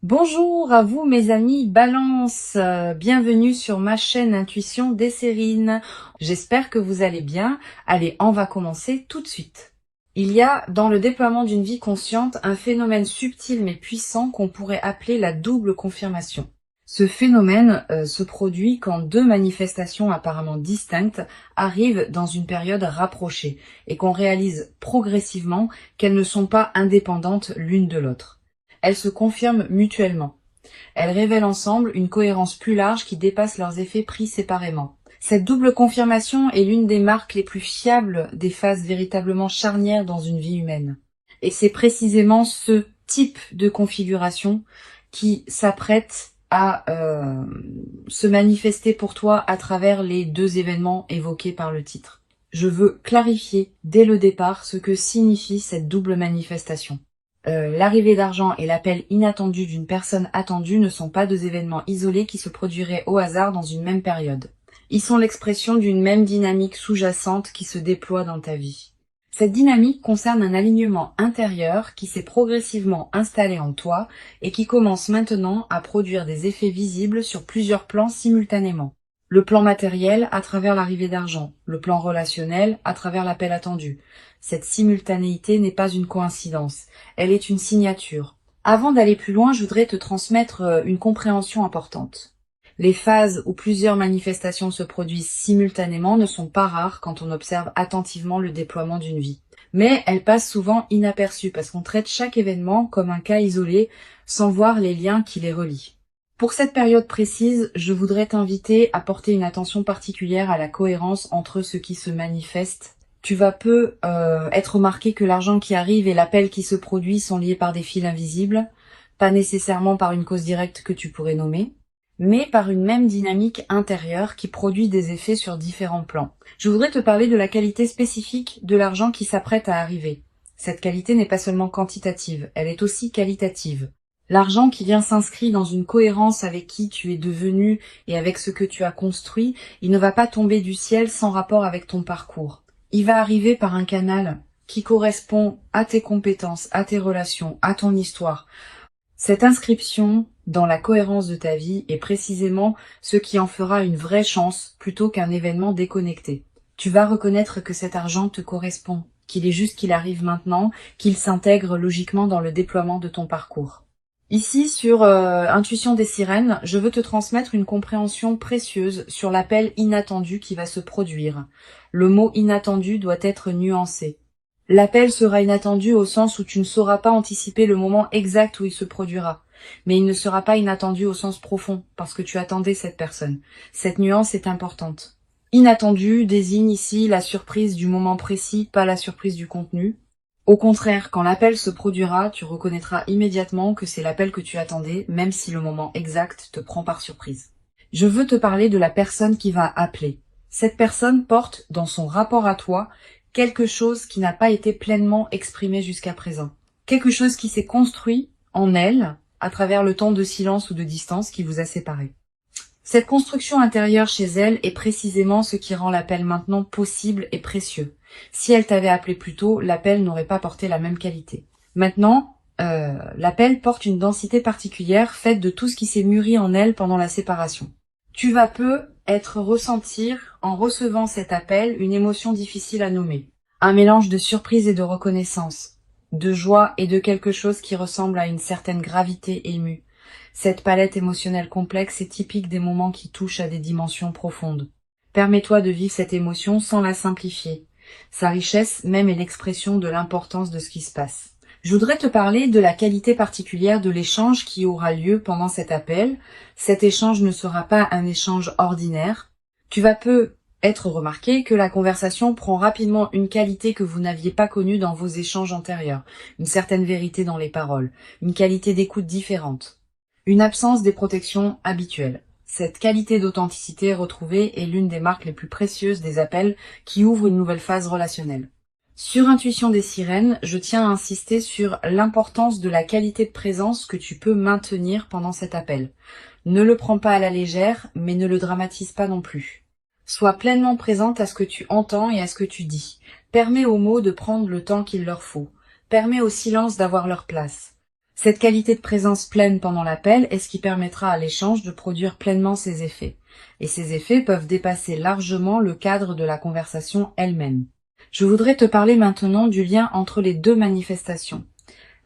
Bonjour à vous mes amis Balance, bienvenue sur ma chaîne Intuition Desserine. J'espère que vous allez bien. Allez, on va commencer tout de suite. Il y a dans le déploiement d'une vie consciente un phénomène subtil mais puissant qu'on pourrait appeler la double confirmation. Ce phénomène se produit quand deux manifestations apparemment distinctes arrivent dans une période rapprochée et qu'on réalise progressivement qu'elles ne sont pas indépendantes l'une de l'autre. Elles se confirment mutuellement. Elles révèlent ensemble une cohérence plus large qui dépasse leurs effets pris séparément. Cette double confirmation est l'une des marques les plus fiables des phases véritablement charnières dans une vie humaine. Et c'est précisément ce type de configuration qui s'apprête à se manifester pour toi à travers les deux événements évoqués par le titre. Je veux clarifier dès le départ ce que signifie cette double manifestation. L'arrivée d'argent et l'appel inattendu d'une personne attendue ne sont pas deux événements isolés qui se produiraient au hasard dans une même période. Ils sont l'expression d'une même dynamique sous-jacente qui se déploie dans ta vie. Cette dynamique concerne un alignement intérieur qui s'est progressivement installé en toi et qui commence maintenant à produire des effets visibles sur plusieurs plans simultanément. Le plan matériel à travers l'arrivée d'argent, le plan relationnel à travers l'appel attendu. Cette simultanéité n'est pas une coïncidence, elle est une signature. Avant d'aller plus loin, je voudrais te transmettre une compréhension importante. Les phases où plusieurs manifestations se produisent simultanément ne sont pas rares quand on observe attentivement le déploiement d'une vie. Mais elles passent souvent inaperçues parce qu'on traite chaque événement comme un cas isolé sans voir les liens qui les relient. Pour cette période précise, je voudrais t'inviter à porter une attention particulière à la cohérence entre ce qui se manifeste. Tu vas peu être remarqué que l'argent qui arrive et l'appel qui se produit sont liés par des fils invisibles, pas nécessairement par une cause directe que tu pourrais nommer, mais par une même dynamique intérieure qui produit des effets sur différents plans. Je voudrais te parler de la qualité spécifique de l'argent qui s'apprête à arriver. Cette qualité n'est pas seulement quantitative, elle est aussi qualitative. L'argent qui vient s'inscrit dans une cohérence avec qui tu es devenu et avec ce que tu as construit, il ne va pas tomber du ciel sans rapport avec ton parcours. Il va arriver par un canal qui correspond à tes compétences, à tes relations, à ton histoire. Cette inscription dans la cohérence de ta vie est précisément ce qui en fera une vraie chance plutôt qu'un événement déconnecté. Tu vas reconnaître que cet argent te correspond, qu'il est juste qu'il arrive maintenant, qu'il s'intègre logiquement dans le déploiement de ton parcours. Ici, sur Intuition des sirènes, je veux te transmettre une compréhension précieuse sur l'appel inattendu qui va se produire. Le mot inattendu doit être nuancé. L'appel sera inattendu au sens où tu ne sauras pas anticiper le moment exact où il se produira. Mais il ne sera pas inattendu au sens profond, parce que tu attendais cette personne. Cette nuance est importante. Inattendu désigne ici la surprise du moment précis, pas la surprise du contenu. Au contraire, quand l'appel se produira, tu reconnaîtras immédiatement que c'est l'appel que tu attendais, même si le moment exact te prend par surprise. Je veux te parler de la personne qui va appeler. Cette personne porte, dans son rapport à toi, quelque chose qui n'a pas été pleinement exprimé jusqu'à présent. Quelque chose qui s'est construit en elle, à travers le temps de silence ou de distance qui vous a séparés. Cette construction intérieure chez elle est précisément ce qui rend l'appel maintenant possible et précieux. Si elle t'avait appelé plus tôt, l'appel n'aurait pas porté la même qualité. Maintenant, l'appel porte une densité particulière faite de tout ce qui s'est mûri en elle pendant la séparation. Tu vas ressentir, en recevant cet appel, une émotion difficile à nommer. Un mélange de surprise et de reconnaissance, de joie et de quelque chose qui ressemble à une certaine gravité émue. Cette palette émotionnelle complexe est typique des moments qui touchent à des dimensions profondes. Permets-toi de vivre cette émotion sans la simplifier. Sa richesse même est l'expression de l'importance de ce qui se passe. Je voudrais te parler de la qualité particulière de l'échange qui aura lieu pendant cet appel. Cet échange ne sera pas un échange ordinaire. Tu vas peu être remarqué que la conversation prend rapidement une qualité que vous n'aviez pas connue dans vos échanges antérieurs. Une certaine vérité dans les paroles, une qualité d'écoute différente. Une absence des protections habituelles. Cette qualité d'authenticité retrouvée est l'une des marques les plus précieuses des appels qui ouvrent une nouvelle phase relationnelle. Sur Intuition des sirènes, je tiens à insister sur l'importance de la qualité de présence que tu peux maintenir pendant cet appel. Ne le prends pas à la légère, mais ne le dramatise pas non plus. Sois pleinement présente à ce que tu entends et à ce que tu dis. Permets aux mots de prendre le temps qu'il leur faut. Permets au silence d'avoir leur place. Cette qualité de présence pleine pendant l'appel est ce qui permettra à l'échange de produire pleinement ses effets. Et ces effets peuvent dépasser largement le cadre de la conversation elle-même. Je voudrais te parler maintenant du lien entre les deux manifestations.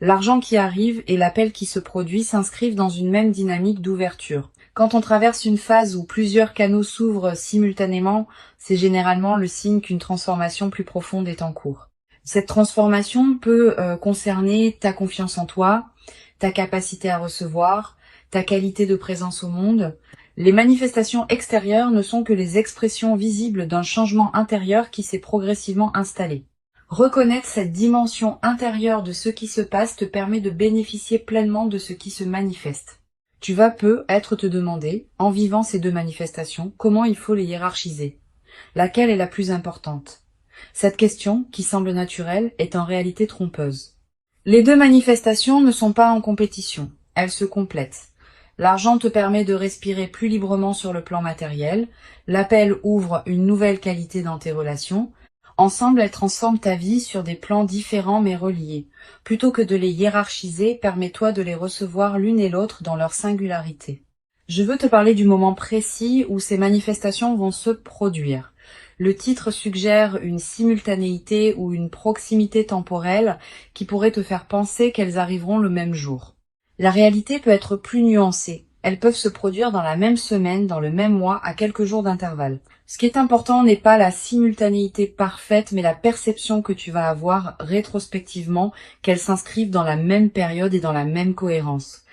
L'argent qui arrive et l'appel qui se produit s'inscrivent dans une même dynamique d'ouverture. Quand on traverse une phase où plusieurs canaux s'ouvrent simultanément, c'est généralement le signe qu'une transformation plus profonde est en cours. Cette transformation peut concerner ta confiance en toi, ta capacité à recevoir, ta qualité de présence au monde. Les manifestations extérieures ne sont que les expressions visibles d'un changement intérieur qui s'est progressivement installé. Reconnaître cette dimension intérieure de ce qui se passe te permet de bénéficier pleinement de ce qui se manifeste. Tu vas peut-être te demander, en vivant ces deux manifestations, comment il faut les hiérarchiser. Laquelle est la plus importante? Cette question, qui semble naturelle, est en réalité trompeuse. Les deux manifestations ne sont pas en compétition, elles se complètent. L'argent te permet de respirer plus librement sur le plan matériel, l'appel ouvre une nouvelle qualité dans tes relations. Ensemble, elles transforment ta vie sur des plans différents mais reliés. Plutôt que de les hiérarchiser, permets-toi de les recevoir l'une et l'autre dans leur singularité. Je veux te parler du moment précis où ces manifestations vont se produire. Le titre suggère une simultanéité ou une proximité temporelle qui pourrait te faire penser qu'elles arriveront le même jour. La réalité peut être plus nuancée. Elles peuvent se produire dans la même semaine, dans le même mois, à quelques jours d'intervalle. Ce qui est important n'est pas la simultanéité parfaite, mais la perception que tu vas avoir rétrospectivement qu'elles s'inscrivent dans la même période et dans la même cohérence.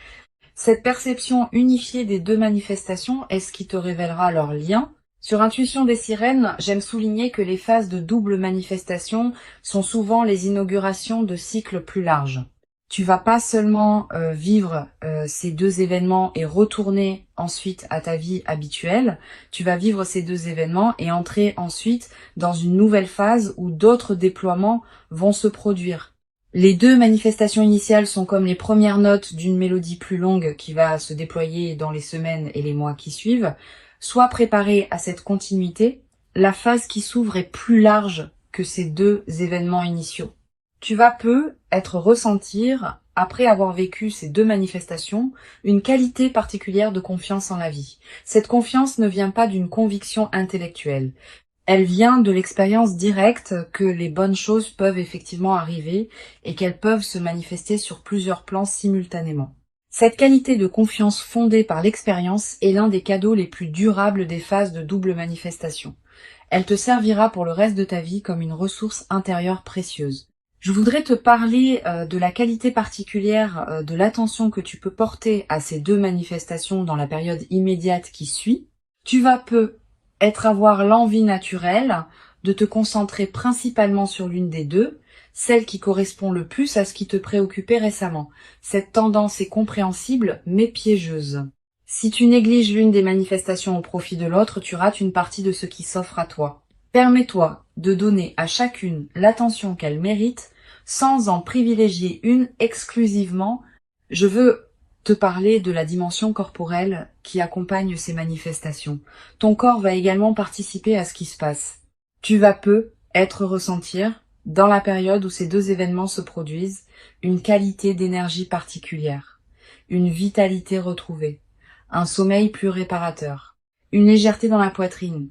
Cette perception unifiée des deux manifestations est ce qui te révélera leur lien. Sur Intuition des sirènes, j'aime souligner que les phases de double manifestation sont souvent les inaugurations de cycles plus larges. Tu vas pas seulement vivre ces deux événements et retourner ensuite à ta vie habituelle, tu vas vivre ces deux événements et entrer ensuite dans une nouvelle phase où d'autres déploiements vont se produire. Les deux manifestations initiales sont comme les premières notes d'une mélodie plus longue qui va se déployer dans les semaines et les mois qui suivent. Sois préparé à cette continuité, la phase qui s'ouvre est plus large que ces deux événements initiaux. Tu vas peut-être ressentir, après avoir vécu ces deux manifestations, une qualité particulière de confiance en la vie. Cette confiance ne vient pas d'une conviction intellectuelle. Elle vient de l'expérience directe que les bonnes choses peuvent effectivement arriver et qu'elles peuvent se manifester sur plusieurs plans simultanément. Cette qualité de confiance fondée par l'expérience est l'un des cadeaux les plus durables des phases de double manifestation. Elle te servira pour le reste de ta vie comme une ressource intérieure précieuse. Je voudrais te parler de la qualité particulière de l'attention que tu peux porter à ces deux manifestations dans la période immédiate qui suit. Tu vas peut-être avoir l'envie naturelle de te concentrer principalement sur l'une des deux, celle qui correspond le plus à ce qui te préoccupait récemment. Cette tendance est compréhensible mais piégeuse. Si tu négliges l'une des manifestations au profit de l'autre, tu rates une partie de ce qui s'offre à toi. Permets-toi de donner à chacune l'attention qu'elle mérite sans en privilégier une exclusivement. Je veux te parler de la dimension corporelle qui accompagne ces manifestations. Ton corps va également participer à ce qui se passe. Tu vas peut-être ressentir, dans la période où ces deux événements se produisent, une qualité d'énergie particulière, une vitalité retrouvée, un sommeil plus réparateur, une légèreté dans la poitrine.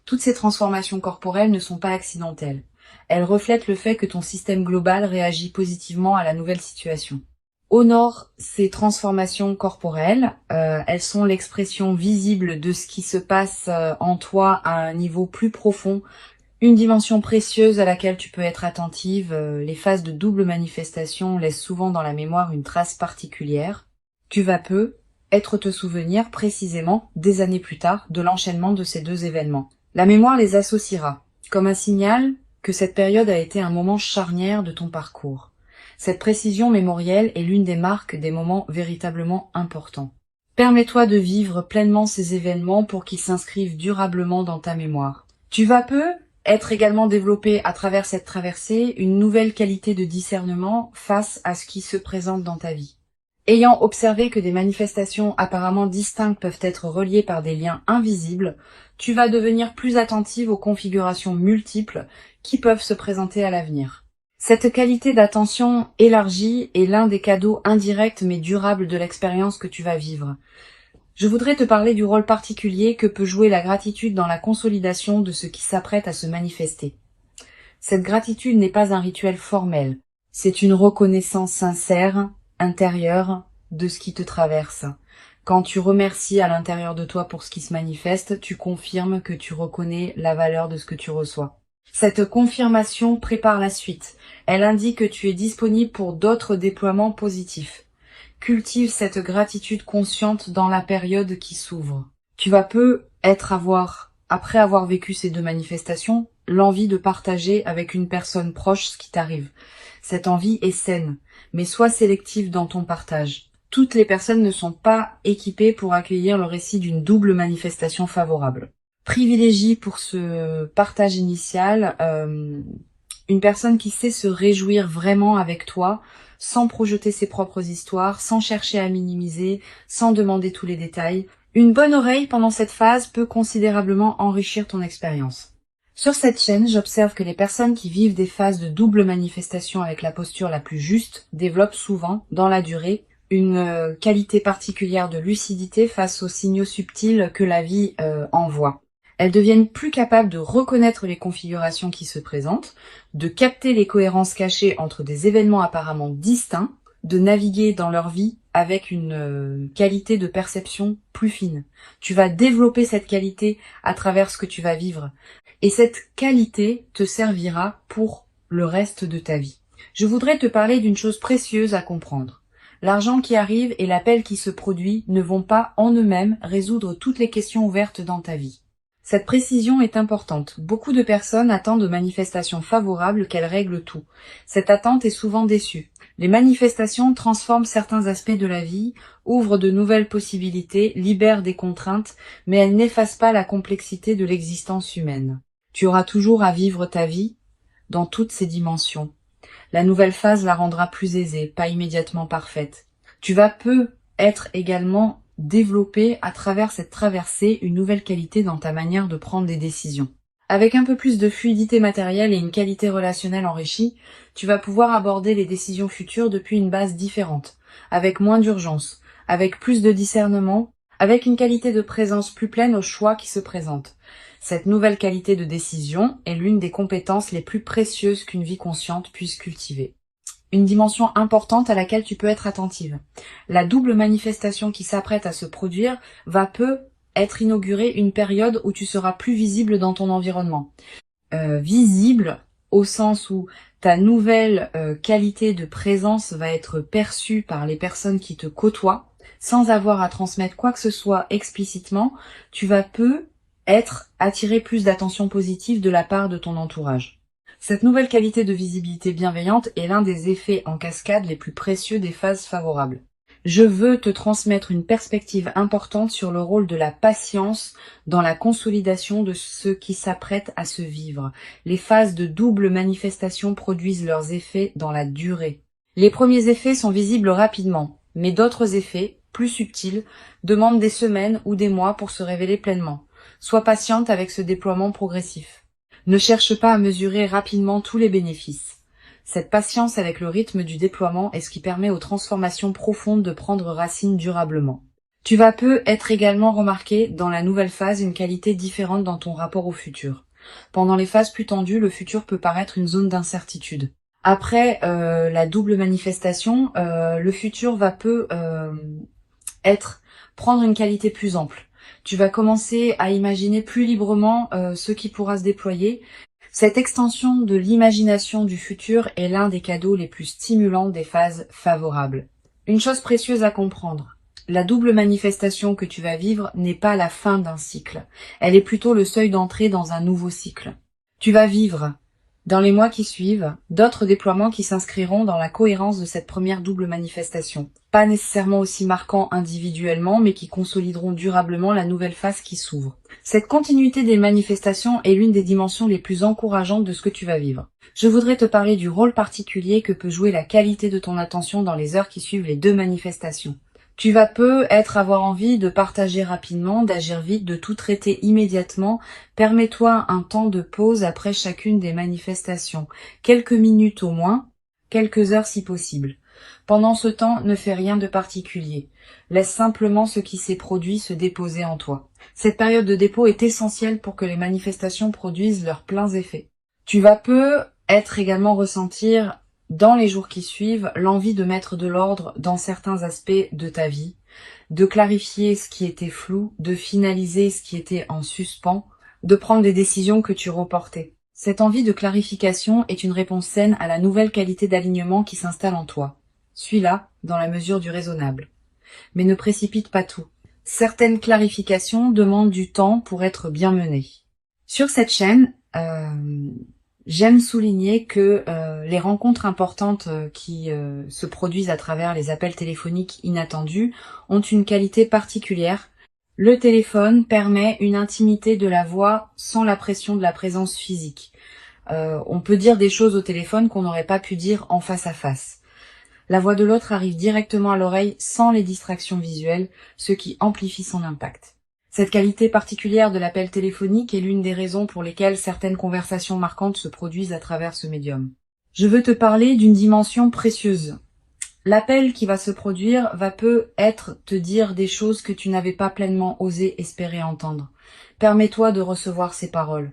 Toutes ces transformations corporelles ne sont pas accidentelles. Elles reflètent le fait que ton système global réagit positivement à la nouvelle situation. Honore ces transformations corporelles, elles sont l'expression visible de ce qui se passe en toi à un niveau plus profond, une dimension précieuse à laquelle tu peux être attentive. Les phases de double manifestation laissent souvent dans la mémoire une trace particulière. Tu vas peut-être te souvenir précisément, des années plus tard, de l'enchaînement de ces deux événements. La mémoire les associera, comme un signal que cette période a été un moment charnière de ton parcours. Cette précision mémorielle est l'une des marques des moments véritablement importants. Permets-toi de vivre pleinement ces événements pour qu'ils s'inscrivent durablement dans ta mémoire. Tu vas être également développé à travers cette traversée une nouvelle qualité de discernement face à ce qui se présente dans ta vie. Ayant observé que des manifestations apparemment distinctes peuvent être reliées par des liens invisibles, tu vas devenir plus attentive aux configurations multiples qui peuvent se présenter à l'avenir. Cette qualité d'attention élargie est l'un des cadeaux indirects mais durables de l'expérience que tu vas vivre. Je voudrais te parler du rôle particulier que peut jouer la gratitude dans la consolidation de ce qui s'apprête à se manifester. Cette gratitude n'est pas un rituel formel, c'est une reconnaissance sincère, intérieure, de ce qui te traverse. Quand tu remercies à l'intérieur de toi pour ce qui se manifeste, tu confirmes que tu reconnais la valeur de ce que tu reçois. Cette confirmation prépare la suite. Elle indique que tu es disponible pour d'autres déploiements positifs. Cultive cette gratitude consciente dans la période qui s'ouvre. Tu vas après avoir vécu ces deux manifestations, l'envie de partager avec une personne proche ce qui t'arrive. Cette envie est saine, mais sois sélectif dans ton partage. Toutes les personnes ne sont pas équipées pour accueillir le récit d'une double manifestation favorable. Privilégie pour ce partage initial une personne qui sait se réjouir vraiment avec toi, sans projeter ses propres histoires, sans chercher à minimiser, sans demander tous les détails. Une bonne oreille pendant cette phase peut considérablement enrichir ton expérience. Sur cette chaîne, j'observe que les personnes qui vivent des phases de double manifestation avec la posture la plus juste développent souvent, dans la durée, une qualité particulière de lucidité face aux signaux subtils que la vie envoie. Elles deviennent plus capables de reconnaître les configurations qui se présentent, de capter les cohérences cachées entre des événements apparemment distincts, de naviguer dans leur vie avec une qualité de perception plus fine. Tu vas développer cette qualité à travers ce que tu vas vivre. Et cette qualité te servira pour le reste de ta vie. Je voudrais te parler d'une chose précieuse à comprendre. L'argent qui arrive et l'appel qui se produit ne vont pas en eux-mêmes résoudre toutes les questions ouvertes dans ta vie. Cette précision est importante. Beaucoup de personnes attendent de manifestations favorables qu'elles règlent tout. Cette attente est souvent déçue. Les manifestations transforment certains aspects de la vie, ouvrent de nouvelles possibilités, libèrent des contraintes, mais elles n'effacent pas la complexité de l'existence humaine. Tu auras toujours à vivre ta vie dans toutes ses dimensions. La nouvelle phase la rendra plus aisée, pas immédiatement parfaite. Tu vas être également développer à travers cette traversée une nouvelle qualité dans ta manière de prendre des décisions. Avec un peu plus de fluidité matérielle et une qualité relationnelle enrichie, tu vas pouvoir aborder les décisions futures depuis une base différente, avec moins d'urgence, avec plus de discernement, avec une qualité de présence plus pleine aux choix qui se présentent. Cette nouvelle qualité de décision est l'une des compétences les plus précieuses qu'une vie consciente puisse cultiver. Une dimension importante à laquelle tu peux être attentive. La double manifestation qui s'apprête à se produire va être inaugurée une période où tu seras plus visible dans ton environnement. Visible au sens où ta nouvelle qualité de présence va être perçue par les personnes qui te côtoient, sans avoir à transmettre quoi que ce soit explicitement, tu vas attirer plus d'attention positive de la part de ton entourage. Cette nouvelle qualité de visibilité bienveillante est l'un des effets en cascade les plus précieux des phases favorables. Je veux te transmettre une perspective importante sur le rôle de la patience dans la consolidation de ce qui s'apprête à se vivre. Les phases de double manifestation produisent leurs effets dans la durée. Les premiers effets sont visibles rapidement, mais d'autres effets, plus subtils, demandent des semaines ou des mois pour se révéler pleinement. Sois patiente avec ce déploiement progressif. Ne cherche pas à mesurer rapidement tous les bénéfices. Cette patience avec le rythme du déploiement est ce qui permet aux transformations profondes de prendre racine durablement. Tu vas être également remarquer dans la nouvelle phase une qualité différente dans ton rapport au futur. Pendant les phases plus tendues, le futur peut paraître une zone d'incertitude. Après la double manifestation, le futur va prendre une qualité plus ample. Tu vas commencer à imaginer plus librement ce qui pourra se déployer. Cette extension de l'imagination du futur est l'un des cadeaux les plus stimulants des phases favorables. Une chose précieuse à comprendre, la double manifestation que tu vas vivre n'est pas la fin d'un cycle. Elle est plutôt le seuil d'entrée dans un nouveau cycle. Tu vas vivre, dans les mois qui suivent, d'autres déploiements qui s'inscriront dans la cohérence de cette première double manifestation. Pas nécessairement aussi marquants individuellement, mais qui consolideront durablement la nouvelle phase qui s'ouvre. Cette continuité des manifestations est l'une des dimensions les plus encourageantes de ce que tu vas vivre. Je voudrais te parler du rôle particulier que peut jouer la qualité de ton attention dans les heures qui suivent les deux manifestations. Tu vas peut-être avoir envie de partager rapidement, d'agir vite, de tout traiter immédiatement. Permets-toi un temps de pause après chacune des manifestations. Quelques minutes au moins, quelques heures si possible. Pendant ce temps, ne fais rien de particulier. Laisse simplement ce qui s'est produit se déposer en toi. Cette période de dépôt est essentielle pour que les manifestations produisent leurs pleins effets. Tu vas peut-être également ressentir dans les jours qui suivent l'envie de mettre de l'ordre dans certains aspects de ta vie, de clarifier ce qui était flou, de finaliser ce qui était en suspens, de prendre des décisions que tu reportais. Cette envie de clarification est une réponse saine à la nouvelle qualité d'alignement qui s'installe en toi. Suis-la dans la mesure du raisonnable. Mais ne précipite pas tout. Certaines clarifications demandent du temps pour être bien menées. Sur cette chaîne, j'aime souligner que les rencontres importantes qui se produisent à travers les appels téléphoniques inattendus ont une qualité particulière. Le téléphone permet une intimité de la voix sans la pression de la présence physique. On peut dire des choses au téléphone qu'on n'aurait pas pu dire en face à face. La voix de l'autre arrive directement à l'oreille sans les distractions visuelles, ce qui amplifie son impact. Cette qualité particulière de l'appel téléphonique est l'une des raisons pour lesquelles certaines conversations marquantes se produisent à travers ce médium. Je veux te parler d'une dimension précieuse. L'appel qui va se produire va peut-être te dire des choses que tu n'avais pas pleinement osé espérer entendre. Permets-toi de recevoir ces paroles.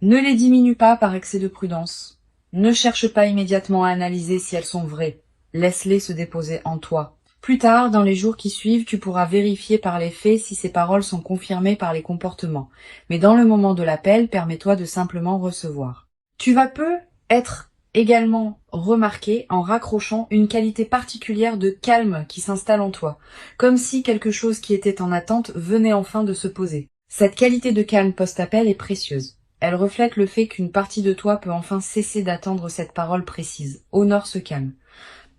Ne les diminue pas par excès de prudence. Ne cherche pas immédiatement à analyser si elles sont vraies. Laisse-les se déposer en toi. Plus tard, dans les jours qui suivent, tu pourras vérifier par les faits si ces paroles sont confirmées par les comportements. Mais dans le moment de l'appel, permets-toi de simplement recevoir. Tu vas peut-être également remarquer en raccrochant une qualité particulière de calme qui s'installe en toi, comme si quelque chose qui était en attente venait enfin de se poser. Cette qualité de calme post-appel est précieuse. Elle reflète le fait qu'une partie de toi peut enfin cesser d'attendre cette parole précise. Honore ce calme.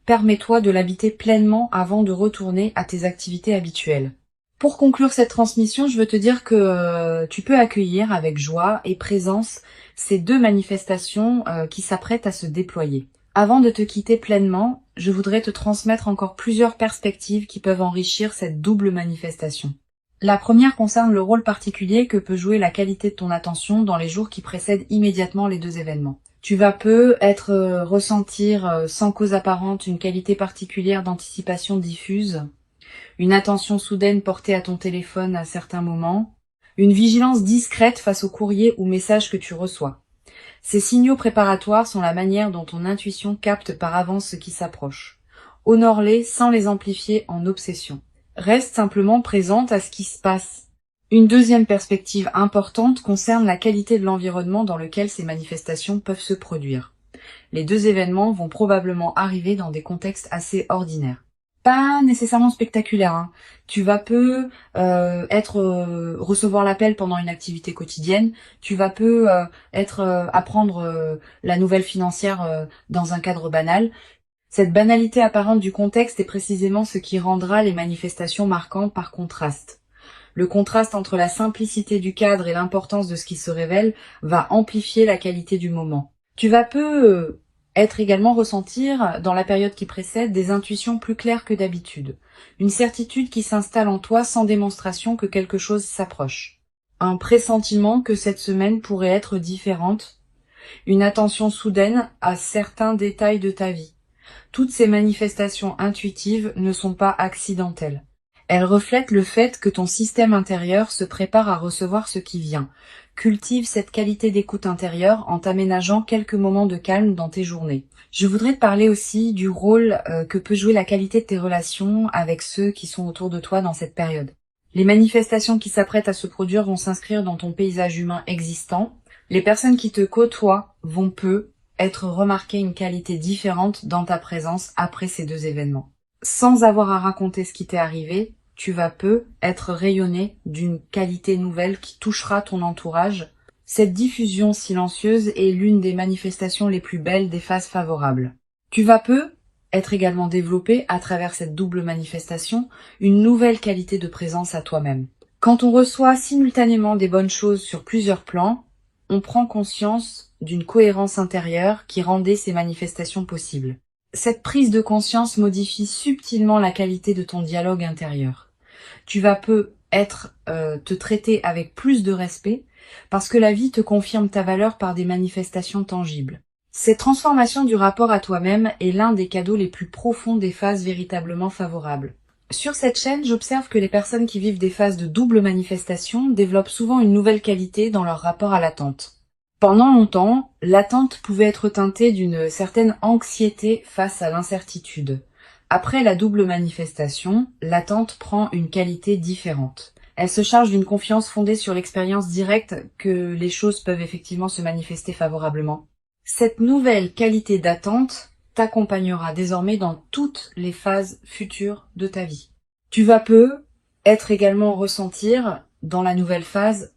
Permets-toi de l'habiter pleinement avant de retourner à tes activités habituelles. Pour conclure cette transmission, je veux te dire que tu peux accueillir avec joie et présence ces deux manifestations qui s'apprêtent à se déployer. Avant de te quitter pleinement, je voudrais te transmettre encore plusieurs perspectives qui peuvent enrichir cette double manifestation. La première concerne le rôle particulier que peut jouer la qualité de ton attention dans les jours qui précèdent immédiatement les deux événements. Tu vas peut-être ressentir sans cause apparente une qualité particulière d'anticipation diffuse, une attention soudaine portée à ton téléphone à certains moments, une vigilance discrète face aux courriers ou messages que tu reçois. Ces signaux préparatoires sont la manière dont ton intuition capte par avance ce qui s'approche. Honore-les sans les amplifier en obsession. Reste simplement présente à ce qui se passe. Une deuxième perspective importante concerne la qualité de l'environnement dans lequel ces manifestations peuvent se produire. Les deux événements vont probablement arriver dans des contextes assez ordinaires. Pas nécessairement spectaculaires, hein. Tu vas recevoir l'appel pendant une activité quotidienne. Tu vas apprendre la nouvelle financière dans un cadre banal. Cette banalité apparente du contexte est précisément ce qui rendra les manifestations marquantes par contraste. Le contraste entre la simplicité du cadre et l'importance de ce qui se révèle va amplifier la qualité du moment. Tu vas être également ressentir, dans la période qui précède, des intuitions plus claires que d'habitude. Une certitude qui s'installe en toi sans démonstration que quelque chose s'approche. Un pressentiment que cette semaine pourrait être différente. Une attention soudaine à certains détails de ta vie. Toutes ces manifestations intuitives ne sont pas accidentelles. Elles reflètent le fait que ton système intérieur se prépare à recevoir ce qui vient. Cultive cette qualité d'écoute intérieure en t'aménageant quelques moments de calme dans tes journées. Je voudrais te parler aussi du rôle que peut jouer la qualité de tes relations avec ceux qui sont autour de toi dans cette période. Les manifestations qui s'apprêtent à se produire vont s'inscrire dans ton paysage humain existant. Les personnes qui te côtoient vont être remarquer une qualité différente dans ta présence après ces deux événements. Sans avoir à raconter ce qui t'est arrivé, tu vas être rayonné d'une qualité nouvelle qui touchera ton entourage. Cette diffusion silencieuse est l'une des manifestations les plus belles des phases favorables. Tu vas être également développé, à travers cette double manifestation, une nouvelle qualité de présence à toi-même. Quand on reçoit simultanément des bonnes choses sur plusieurs plans, on prend conscience d'une cohérence intérieure qui rendait ces manifestations possibles. Cette prise de conscience modifie subtilement la qualité de ton dialogue intérieur. Tu vas te traiter avec plus de respect parce que la vie te confirme ta valeur par des manifestations tangibles. Cette transformation du rapport à toi-même est l'un des cadeaux les plus profonds des phases véritablement favorables. Sur cette chaîne, j'observe que les personnes qui vivent des phases de double manifestation développent souvent une nouvelle qualité dans leur rapport à l'attente. Pendant longtemps, l'attente pouvait être teintée d'une certaine anxiété face à l'incertitude. Après la double manifestation, l'attente prend une qualité différente. Elle se charge d'une confiance fondée sur l'expérience directe que les choses peuvent effectivement se manifester favorablement. Cette nouvelle qualité d'attente t'accompagnera désormais dans toutes les phases futures de ta vie. Tu vas être également ressentir, dans la nouvelle phase,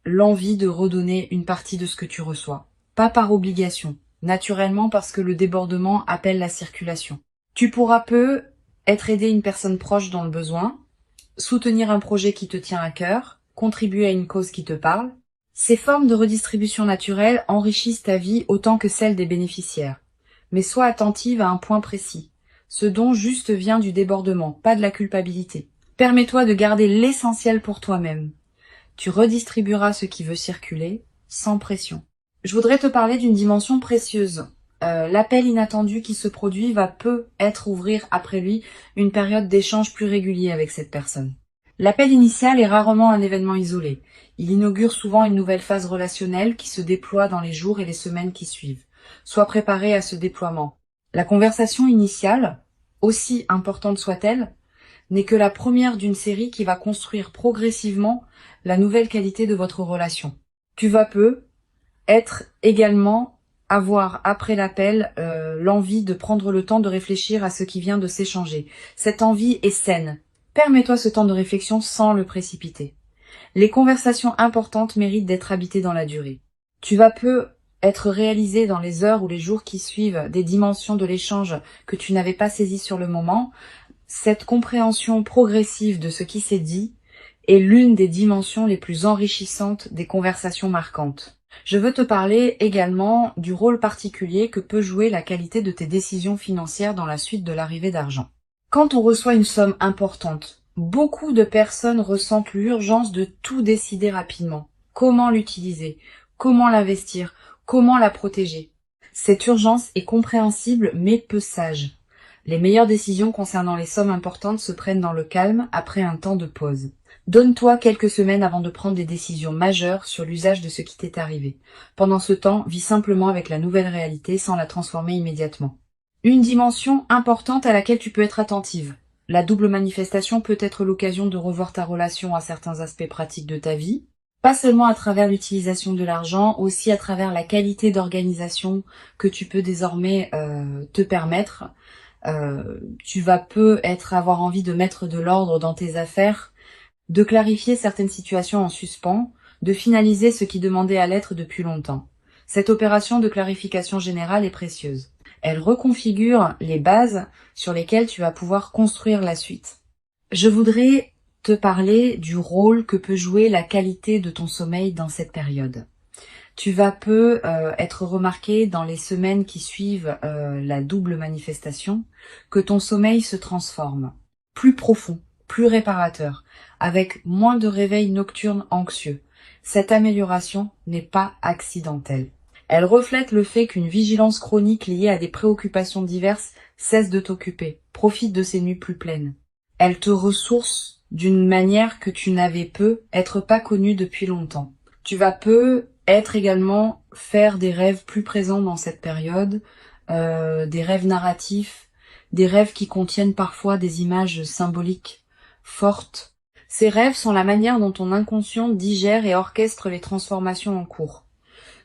l'envie de redonner une partie de ce que tu reçois. Pas par obligation, naturellement parce que le débordement appelle la circulation. Tu pourras être aidé une personne proche dans le besoin, soutenir un projet qui te tient à cœur, contribuer à une cause qui te parle. Ces formes de redistribution naturelle enrichissent ta vie autant que celle des bénéficiaires. Mais sois attentive à un point précis. Ce don juste vient du débordement, pas de la culpabilité. Permets-toi de garder l'essentiel pour toi-même. Tu redistribueras ce qui veut circuler, sans pression. Je voudrais te parler d'une dimension précieuse. L'appel inattendu qui se produit va être ouvrir après lui une période d'échange plus régulier avec cette personne. L'appel initial est rarement un événement isolé. Il inaugure souvent une nouvelle phase relationnelle qui se déploie dans les jours et les semaines qui suivent. Sois préparé à ce déploiement. La conversation initiale, aussi importante soit-elle, n'est que la première d'une série qui va construire progressivement la nouvelle qualité de votre relation. Tu vas avoir après l'appel l'envie de prendre le temps de réfléchir à ce qui vient de s'échanger. Cette envie est saine. Permets-toi ce temps de réflexion sans le précipiter. Les conversations importantes méritent d'être habitées dans la durée. Tu vas être réalisé dans les heures ou les jours qui suivent des dimensions de l'échange que tu n'avais pas saisies sur le moment. Cette compréhension progressive de ce qui s'est dit est l'une des dimensions les plus enrichissantes des conversations marquantes. Je veux te parler également du rôle particulier que peut jouer la qualité de tes décisions financières dans la suite de l'arrivée d'argent. Quand on reçoit une somme importante, beaucoup de personnes ressentent l'urgence de tout décider rapidement. Comment l'utiliser? Comment l'investir? Comment la protéger? Cette urgence est compréhensible mais peu sage. Les meilleures décisions concernant les sommes importantes se prennent dans le calme après un temps de pause. Donne-toi quelques semaines avant de prendre des décisions majeures sur l'usage de ce qui t'est arrivé. Pendant ce temps, vis simplement avec la nouvelle réalité sans la transformer immédiatement. Une dimension importante à laquelle tu peux être attentive. La double manifestation peut être l'occasion de revoir ta relation à certains aspects pratiques de ta vie, pas seulement à travers l'utilisation de l'argent, aussi à travers la qualité d'organisation que tu peux désormais te permettre. Tu vas avoir envie de mettre de l'ordre dans tes affaires, de clarifier certaines situations en suspens, de finaliser ce qui demandait à l'être depuis longtemps. Cette opération de clarification générale est précieuse. Elle reconfigure les bases sur lesquelles tu vas pouvoir construire la suite. Je voudrais te parler du rôle que peut jouer la qualité de ton sommeil dans cette période. Tu vas être remarqué dans les semaines qui suivent la double manifestation que ton sommeil se transforme, plus profond, plus réparateur, avec moins de réveils nocturnes anxieux. Cette amélioration n'est pas accidentelle. Elle reflète le fait qu'une vigilance chronique liée à des préoccupations diverses cesse de t'occuper, profite de ces nuits plus pleines. Elle te ressource d'une manière que tu n'avais être pas connue depuis longtemps. Tu vas être également faire des rêves plus présents dans cette période, des rêves narratifs, des rêves qui contiennent parfois des images symboliques fortes. Ces rêves sont la manière dont ton inconscient digère et orchestre les transformations en cours.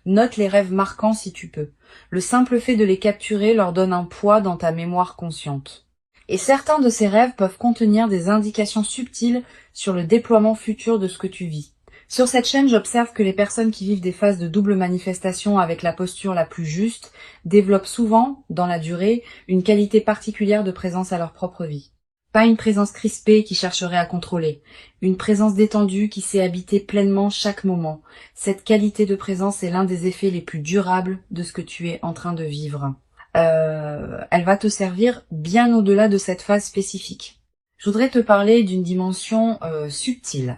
Note les rêves marquants si tu peux. Le simple fait de les capturer leur donne un poids dans ta mémoire consciente. Et certains de ces rêves peuvent contenir des indications subtiles sur le déploiement futur de ce que tu vis. Sur cette chaîne, j'observe que les personnes qui vivent des phases de double manifestation avec la posture la plus juste développent souvent, dans la durée, une qualité particulière de présence à leur propre vie. Pas une présence crispée qui chercherait à contrôler, une présence détendue qui sait habiter pleinement chaque moment. Cette qualité de présence est l'un des effets les plus durables de ce que tu es en train de vivre. elle va te servir bien au-delà de cette phase spécifique. Je voudrais te parler d'une dimension subtile.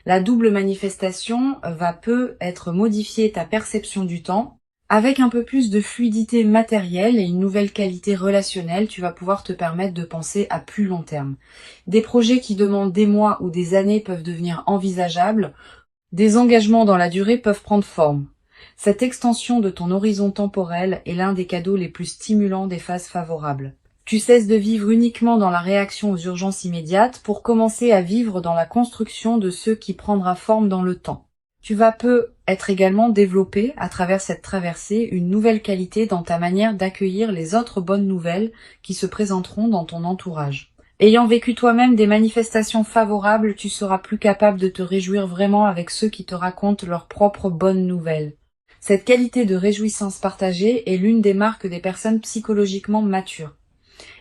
La double manifestation va être modifier ta perception du temps. Avec un peu plus de fluidité matérielle et une nouvelle qualité relationnelle, tu vas pouvoir te permettre de penser à plus long terme. Des projets qui demandent des mois ou des années peuvent devenir envisageables. Des engagements dans la durée peuvent prendre forme. Cette extension de ton horizon temporel est l'un des cadeaux les plus stimulants des phases favorables. Tu cesses de vivre uniquement dans la réaction aux urgences immédiates pour commencer à vivre dans la construction de ce qui prendra forme dans le temps. Tu vas être également développé, à travers cette traversée, une nouvelle qualité dans ta manière d'accueillir les autres bonnes nouvelles qui se présenteront dans ton entourage. Ayant vécu toi-même des manifestations favorables, tu seras plus capable de te réjouir vraiment avec ceux qui te racontent leurs propres bonnes nouvelles. Cette qualité de réjouissance partagée est l'une des marques des personnes psychologiquement matures,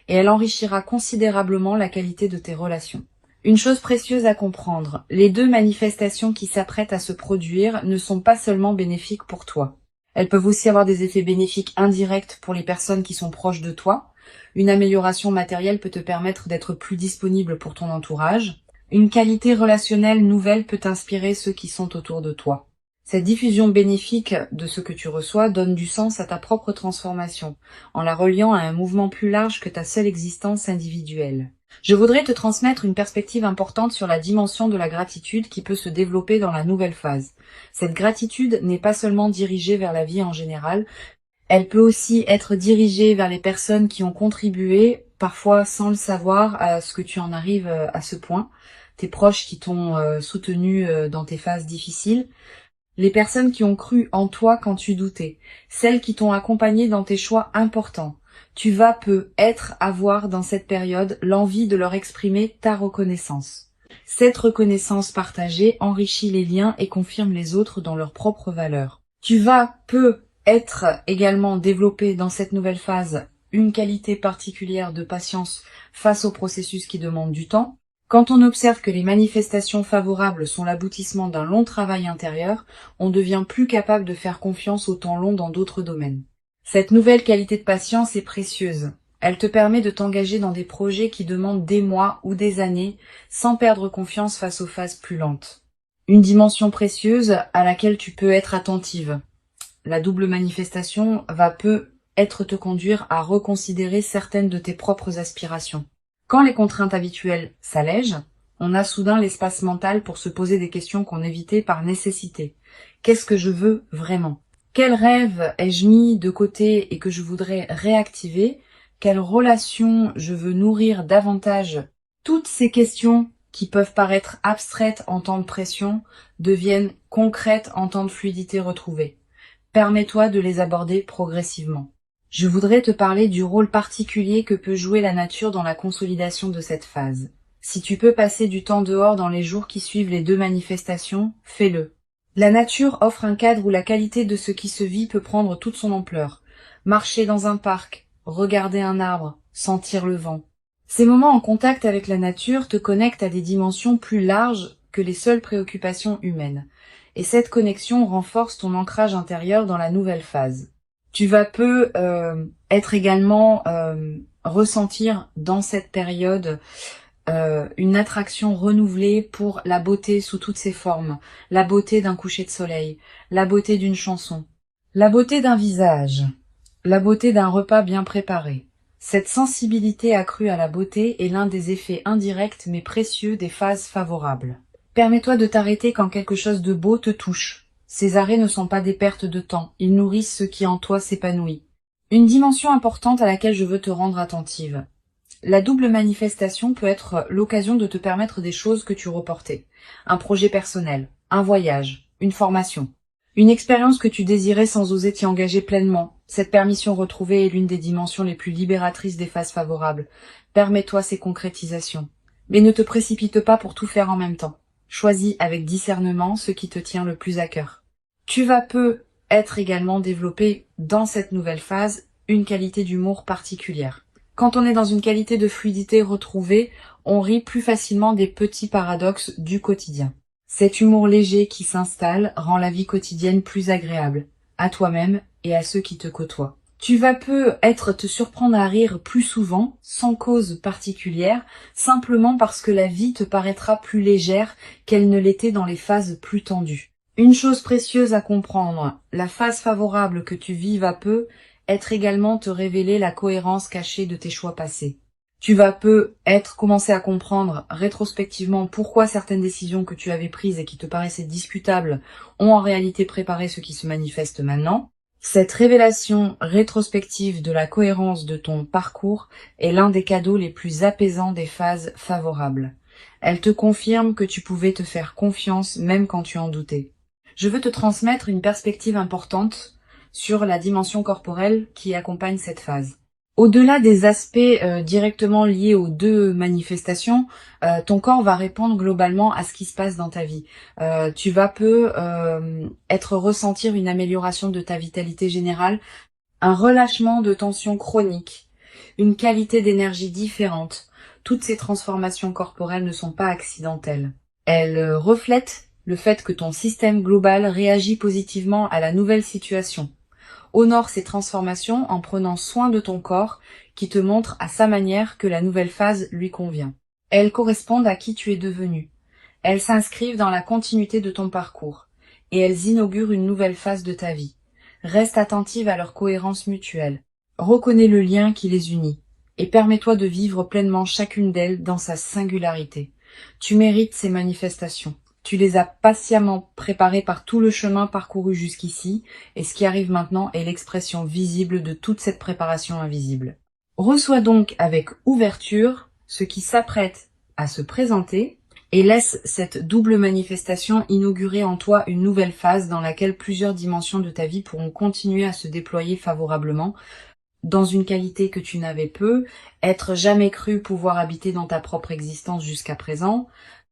et elle enrichira considérablement la qualité de tes relations. Une chose précieuse à comprendre, les deux manifestations qui s'apprêtent à se produire ne sont pas seulement bénéfiques pour toi. Elles peuvent aussi avoir des effets bénéfiques indirects pour les personnes qui sont proches de toi. Une amélioration matérielle peut te permettre d'être plus disponible pour ton entourage. Une qualité relationnelle nouvelle peut inspirer ceux qui sont autour de toi. Cette diffusion bénéfique de ce que tu reçois donne du sens à ta propre transformation, en la reliant à un mouvement plus large que ta seule existence individuelle. Je voudrais te transmettre une perspective importante sur la dimension de la gratitude qui peut se développer dans la nouvelle phase. Cette gratitude n'est pas seulement dirigée vers la vie en général, elle peut aussi être dirigée vers les personnes qui ont contribué, parfois sans le savoir, à ce que tu en arrives à ce point, tes proches qui t'ont soutenu dans tes phases difficiles, les personnes qui ont cru en toi quand tu doutais, celles qui t'ont accompagné dans tes choix importants. Tu vas avoir dans cette période l'envie de leur exprimer ta reconnaissance. Cette reconnaissance partagée enrichit les liens et confirme les autres dans leurs propres valeurs. Tu vas être également développé dans cette nouvelle phase une qualité particulière de patience face au processus qui demande du temps. Quand on observe que les manifestations favorables sont l'aboutissement d'un long travail intérieur, on devient plus capable de faire confiance au temps long dans d'autres domaines. Cette nouvelle qualité de patience est précieuse. Elle te permet de t'engager dans des projets qui demandent des mois ou des années sans perdre confiance face aux phases plus lentes. Une dimension précieuse à laquelle tu peux être attentive. La double manifestation va être te conduire à reconsidérer certaines de tes propres aspirations. Quand les contraintes habituelles s'allègent, on a soudain l'espace mental pour se poser des questions qu'on évitait par nécessité. Qu'est-ce que je veux vraiment ? Quel rêve ai-je mis de côté et que je voudrais réactiver ? Quelle relation je veux nourrir davantage ? Toutes ces questions qui peuvent paraître abstraites en temps de pression deviennent concrètes en temps de fluidité retrouvée. Permets-toi de les aborder progressivement. Je voudrais te parler du rôle particulier que peut jouer la nature dans la consolidation de cette phase. Si tu peux passer du temps dehors dans les jours qui suivent les deux manifestations, fais-le. La nature offre un cadre où la qualité de ce qui se vit peut prendre toute son ampleur. Marcher dans un parc, regarder un arbre, sentir le vent. Ces moments en contact avec la nature te connectent à des dimensions plus larges que les seules préoccupations humaines. Et cette connexion renforce ton ancrage intérieur dans la nouvelle phase. Tu vas être également ressentir dans cette période une attraction renouvelée pour la beauté sous toutes ses formes, la beauté d'un coucher de soleil, la beauté d'une chanson, la beauté d'un visage, la beauté d'un repas bien préparé. Cette sensibilité accrue à la beauté est l'un des effets indirects mais précieux des phases favorables. Permets-toi de t'arrêter quand quelque chose de beau te touche. Ces arrêts ne sont pas des pertes de temps, ils nourrissent ce qui en toi s'épanouit. Une dimension importante à laquelle je veux te rendre attentive. La double manifestation peut être l'occasion de te permettre des choses que tu reportais. Un projet personnel, un voyage, une formation. Une expérience que tu désirais sans oser t'y engager pleinement. Cette permission retrouvée est l'une des dimensions les plus libératrices des phases favorables. Permets-toi ces concrétisations. Mais ne te précipite pas pour tout faire en même temps. Choisis avec discernement ce qui te tient le plus à cœur. Tu vas être également développé dans cette nouvelle phase une qualité d'humour particulière. Quand on est dans une qualité de fluidité retrouvée, on rit plus facilement des petits paradoxes du quotidien. Cet humour léger qui s'installe rend la vie quotidienne plus agréable, à toi-même et à ceux qui te côtoient. Tu vas peut-être te surprendre à rire plus souvent, sans cause particulière, simplement parce que la vie te paraîtra plus légère qu'elle ne l'était dans les phases plus tendues. Une chose précieuse à comprendre, la phase favorable que tu vis va être également te révéler la cohérence cachée de tes choix passés. Tu vas commencer à comprendre rétrospectivement pourquoi certaines décisions que tu avais prises et qui te paraissaient discutables ont en réalité préparé ce qui se manifeste maintenant. Cette révélation rétrospective de la cohérence de ton parcours est l'un des cadeaux les plus apaisants des phases favorables. Elle te confirme que tu pouvais te faire confiance même quand tu en doutais. Je veux te transmettre une perspective importante sur la dimension corporelle qui accompagne cette phase. Au-delà des aspects directement liés aux deux manifestations, ton corps va répondre globalement à ce qui se passe dans ta vie. Tu vas ressentir une amélioration de ta vitalité générale, un relâchement de tension chronique, une qualité d'énergie différente. Toutes ces transformations corporelles ne sont pas accidentelles. Elles reflètent le fait que ton système global réagit positivement à la nouvelle situation. Honore ces transformations en prenant soin de ton corps qui te montre à sa manière que la nouvelle phase lui convient. Elles correspondent à qui tu es devenu. Elles s'inscrivent dans la continuité de ton parcours et elles inaugurent une nouvelle phase de ta vie. Reste attentive à leur cohérence mutuelle. Reconnais le lien qui les unit et permets-toi de vivre pleinement chacune d'elles dans sa singularité. Tu mérites ces manifestations. Tu les as patiemment préparées par tout le chemin parcouru jusqu'ici, et ce qui arrive maintenant est l'expression visible de toute cette préparation invisible. Reçois donc avec ouverture ce qui s'apprête à se présenter, et laisse cette double manifestation inaugurer en toi une nouvelle phase dans laquelle plusieurs dimensions de ta vie pourront continuer à se déployer favorablement, dans une qualité que tu n'avais être jamais cru pouvoir habiter dans ta propre existence jusqu'à présent,